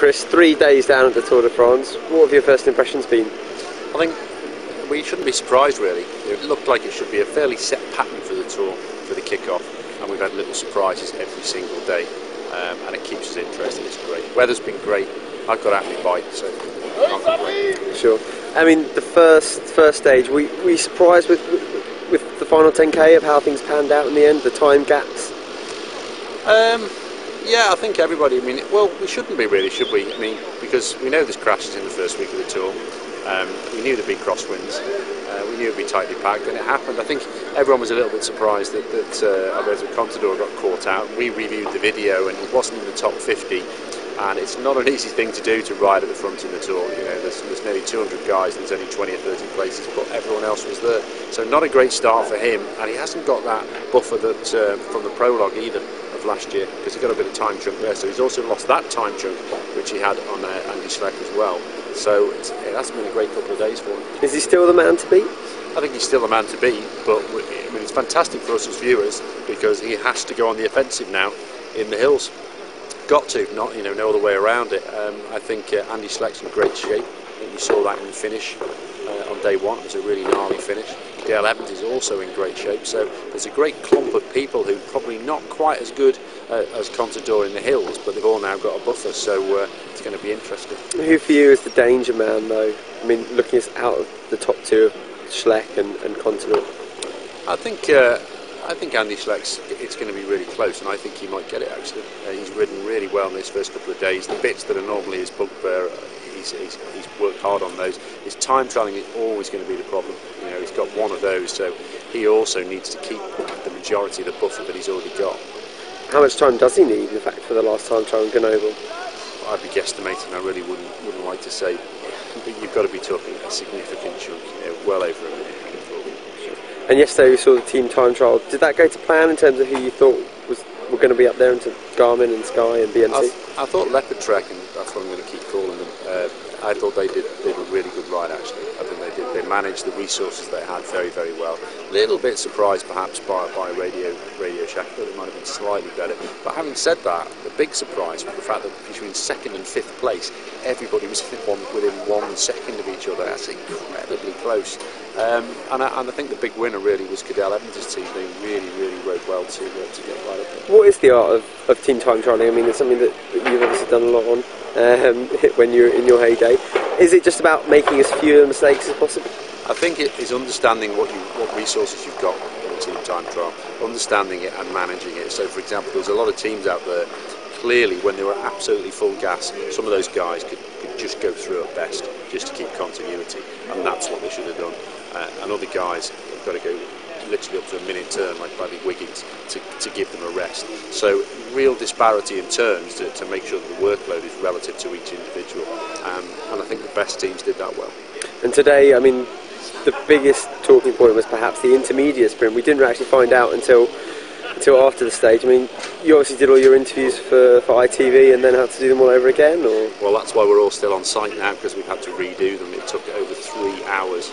Chris, 3 days down at the Tour de France. What have your first impressions been? I think we shouldn't be surprised really. It looked like it should be a fairly set pattern for the Tour, for the kick-off, and we've had little surprises every single day, and it keeps us interested. It's great. Weather's been great. I've got out my bike, so can't complain. Sure. I mean, the first stage, were you surprised with the final 10k of how things panned out in the end, the time gaps? Yeah, I think everybody, well, we shouldn't be really, should we? Because we know there's crashes in the first week of the Tour. We knew there'd be crosswinds. We knew it'd be tightly packed, and it happened. I think everyone was a little bit surprised that Alberto Contador got caught out. We reviewed the video, and he wasn't in the top 50. And it's not an easy thing to do to ride at the front in the Tour. You know, there's nearly 200 guys, and there's only 20 or 30 places, but everyone else was there. So not a great start for him, and he hasn't got that buffer that from the prologue either of last year, because he got a bit of time chunk there. So he's also lost that time chunk, which he had on Andy Schleck as well. So it hasn't been a great couple of days for him. Is he still the man to beat? I think he's still the man to beat, but it's fantastic for us as viewers because he has to go on the offensive now in the hills. Got to, not no other way around it. I think Andy Schleck's in great shape. I think we saw that in the finish on day one. It was a really gnarly finish. Dale Evans is also in great shape. So there's a great clump of people who are probably not quite as good as Contador in the hills, but they've all now got a buffer. So it's going to be interesting. Who for you is the danger man, though? I mean, looking out of the top two of Schleck and Contador. I think Andy Schleck's, it's going to be really close, and I think he might get it actually. He's ridden really well in his first couple of days. The bits that are normally his bugbear, he's worked hard on those. His time trialling is always going to be the problem. He's got one of those, so he also needs to keep the majority of the buffer that he's already got. How much time does he need, in fact, for the last time trial in Grenoble? I'd be guesstimating. I really wouldn't like to say. But you've got to be talking a significant chunk, well over a minute. And yesterday we saw the team time trial. Did that go to plan in terms of who you thought were going to be up there into Garmin and Sky and BMC? I thought Leopard Trek, and that's what I'm going to keep calling them. I thought they did a really good ride actually. I think they did. They managed the resources they had very, very well. A little bit surprised perhaps by Radio Shack. I thought it might have been slightly better. But having said that, the big surprise was the fact that between second and fifth place, everybody was within 1 second of each other. That's incredibly close. And I think the big winner really was Cadell Evans' team. They really, really rode well to get right up there. What is the art of team time trialling? I mean, it's something that you've obviously done a lot on when you're in your heyday. Is it just about making as few mistakes as possible? I think it is understanding what resources you've got in a team time trial, understanding it and managing it. So, for example, there's a lot of teams out there. Clearly, when they were absolutely full gas, some of those guys could just go through at best, just to keep continuity, and that's what they should have done. And other guys have got to go literally up to a minute turn, like Bradley Wiggins, to give them a rest. So real disparity in turns to make sure that the workload is relative to each individual. And I think the best teams did that well. And today, I mean, the biggest talking point was perhaps the intermediate sprint. We didn't actually find out until after the stage. I mean, you obviously did all your interviews for ITV and then had to do them all over again, or? Well, that's why we're all still on site now, because we've had to redo them. It took over 3 hours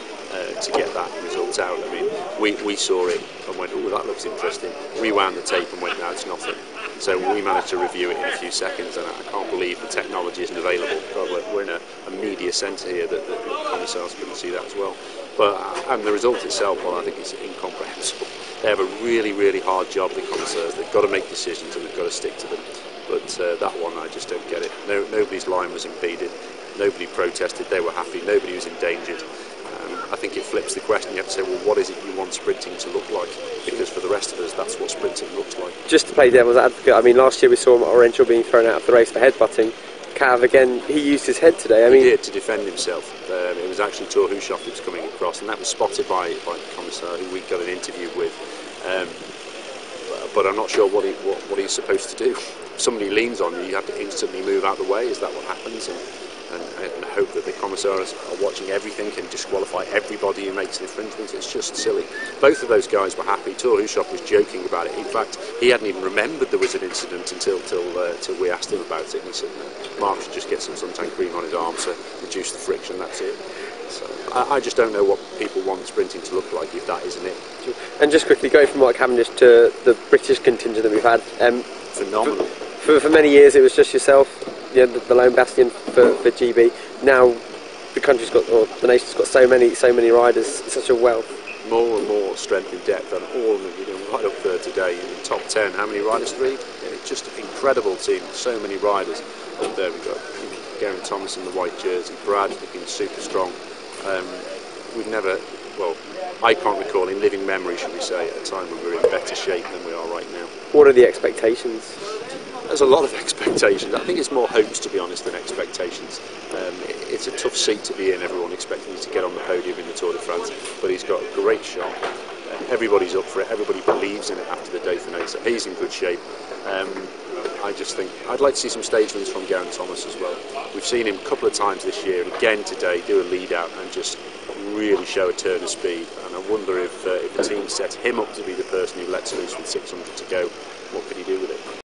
to get that result out. I mean, we saw it and went, oh, that looks interesting. Rewound the tape and went, no, it's nothing. So we managed to review it in a few seconds, and I can't believe the technology isn't available. God, we're in a media centre here that the commissars couldn't see that as well. And the result itself, well, I think it's incomprehensible. They have a really, really hard job, the commissars. They've got to make decisions and they've got to stick to them. But that one, I just don't get it. Nobody's line was impeded. Nobody protested. They were happy. Nobody was endangered. I think it flips the question. You have to say, well, what is it you want sprinting to look like? Because for the rest of us, that's what sprinting looks like. Just to play devil's advocate, I mean, last year we saw Orencho being thrown out of the race for headbutting. Cav, again, he used his head today. He did, to defend himself. It was actually Tor Hushoff who was coming across, and that was spotted by the commissar who we got an interview with. But I'm not sure what he's supposed to do. If somebody leans on you, you have to instantly move out of the way. Is that what happens? And hope that the commissars are watching everything and disqualify everybody who makes an infringement. It's just silly. Both of those guys were happy. Tor Hushoff was joking about it. In fact, he hadn't even remembered there was an incident until we asked him about it. And he said, no, Mark should just get some suntan cream on his arm to reduce the friction, that's it. So I just don't know what people want sprinting to look like if that isn't it. And just quickly, going from Mark Cavendish to the British contingent that we've had. Phenomenal. For many years it was just yourself, the lone bastion for GB. Now the country's got, or the nation's got so many riders, such a wealth. More and more strength and depth, and all of them, right up there today in the top 10. How many riders? 3? It's just an incredible team. So many riders up there. We've got Geraint Thomas in the white jersey, Brad looking super strong. We've never, well, I can't recall in living memory, should we say, a time when we were in better shape than we are right now. What are the expectations? There's a lot of expectations. I think it's more hopes, to be honest, than expectations. It's a tough seat to be in, everyone expecting you to get on the podium in the Tour de France, but he's got a great shot. Everybody's up for it, everybody believes in it after the Dauphiné, so he's in good shape. I just think I'd like to see some stage wins from Geraint Thomas as well. We've seen him a couple of times this year, and again today do a lead out and just really show a turn of speed. And I wonder if the team sets him up to be the person who lets loose with 600 to go, what could he do with it?